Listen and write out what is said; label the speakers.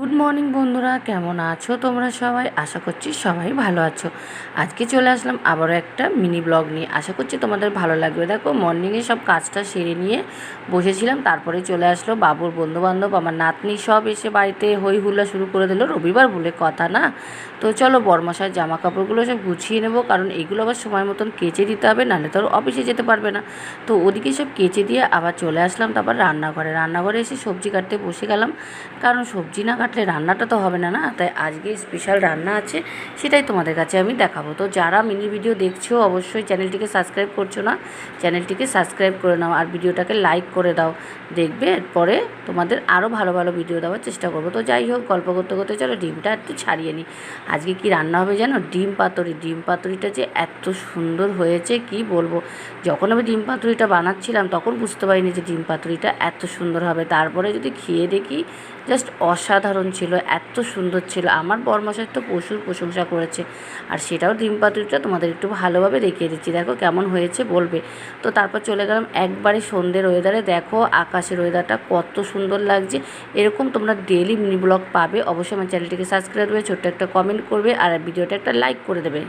Speaker 1: Good morning বন্ধুরা, কেমন আছো তোমরা সবাই? আশা করছি সবাই ভালো আছো। আজকে চলে আসলাম আবারও একটা মিনি ব্লগ নিয়ে। আশা করছি তোমাদের ভালো লাগবে। দেখো, মর্নিংয়ে সব কাজটা সেরে নিয়ে বসেছিলাম, তারপরে চলে আসলো বাবুর বন্ধুবান্ধব, আমার নাতনি সব এসে বাড়িতে হই হুল্লা শুরু করে দিল। রবিবার বলে কথা না, তো চলো বরমশার জামা কাপড়গুলো সব গুছিয়ে নেবো, কারণ এগুলো আবার সময় মতন কেচে দিতে হবে, নাহলে তো অফিসে যেতে পারবে না। তো ওদিকে সব কেচে দিয়ে আবার চলে আসলাম। তারপর রান্নাঘরে এসে সবজি কাটতে বসে গেলাম, কারণ সবজি না কাটলে রান্নাটা তো হবে না না। তাই আজকে স্পেশাল রান্না আছে, সেটাই তোমাদের কাছে আমি দেখাবো। তো যারা মিনি ভিডিও দেখছো অবশ্যই চ্যানেলটিকে সাবস্ক্রাইব করছো না, চ্যানেলটিকে সাবস্ক্রাইব করে নাও আর ভিডিওটাকে লাইক করে দাও। দেখবে এরপরে তোমাদের আরও ভালো ভালো ভিডিও দেওয়ার চেষ্টা করবো। তো যাই হোক, গল্প করতে করতে চলো ডিমটা একটু ছাড়িয়ে নিই। আজকে কি রান্না হবে জানো? ডিম পাতুরিটা যে এত সুন্দর হয়েছে কি বলবো। যখন আমি ডিম পাতুরিটা বানাচ্ছিলাম তখন বুঝতে পারিনি যে ডিম পাতুরিটা এত সুন্দর হবে। তারপরে যদি খেয়ে দেখি, জাস্ট অসাধারণ ছিল, এত সুন্দর ছিল। আমার বরমশাই তো প্রচুর প্রশংসা করেছে, আর সেটাও ডিম পাতুরিটা তোমাদের একটু ভালোভাবে দেখিয়ে দিচ্ছি। দেখো কেমন হয়েছে বলবে। তো তারপর চলে গেলাম একবারে সন্ধ্যের ওয়েদারে। দেখো আকাশের ওয়েদারটা কত সুন্দর লাগছে। এরকম তোমরা ডেইলি মিনি ব্লগ পাবে। অবশ্যই আমার চ্যানেলটিকে সাবস্ক্রাইব করবে, ছোট্ট একটা কমেন্ট করবে আর ভিডিওটা একটা লাইক করে দেবে।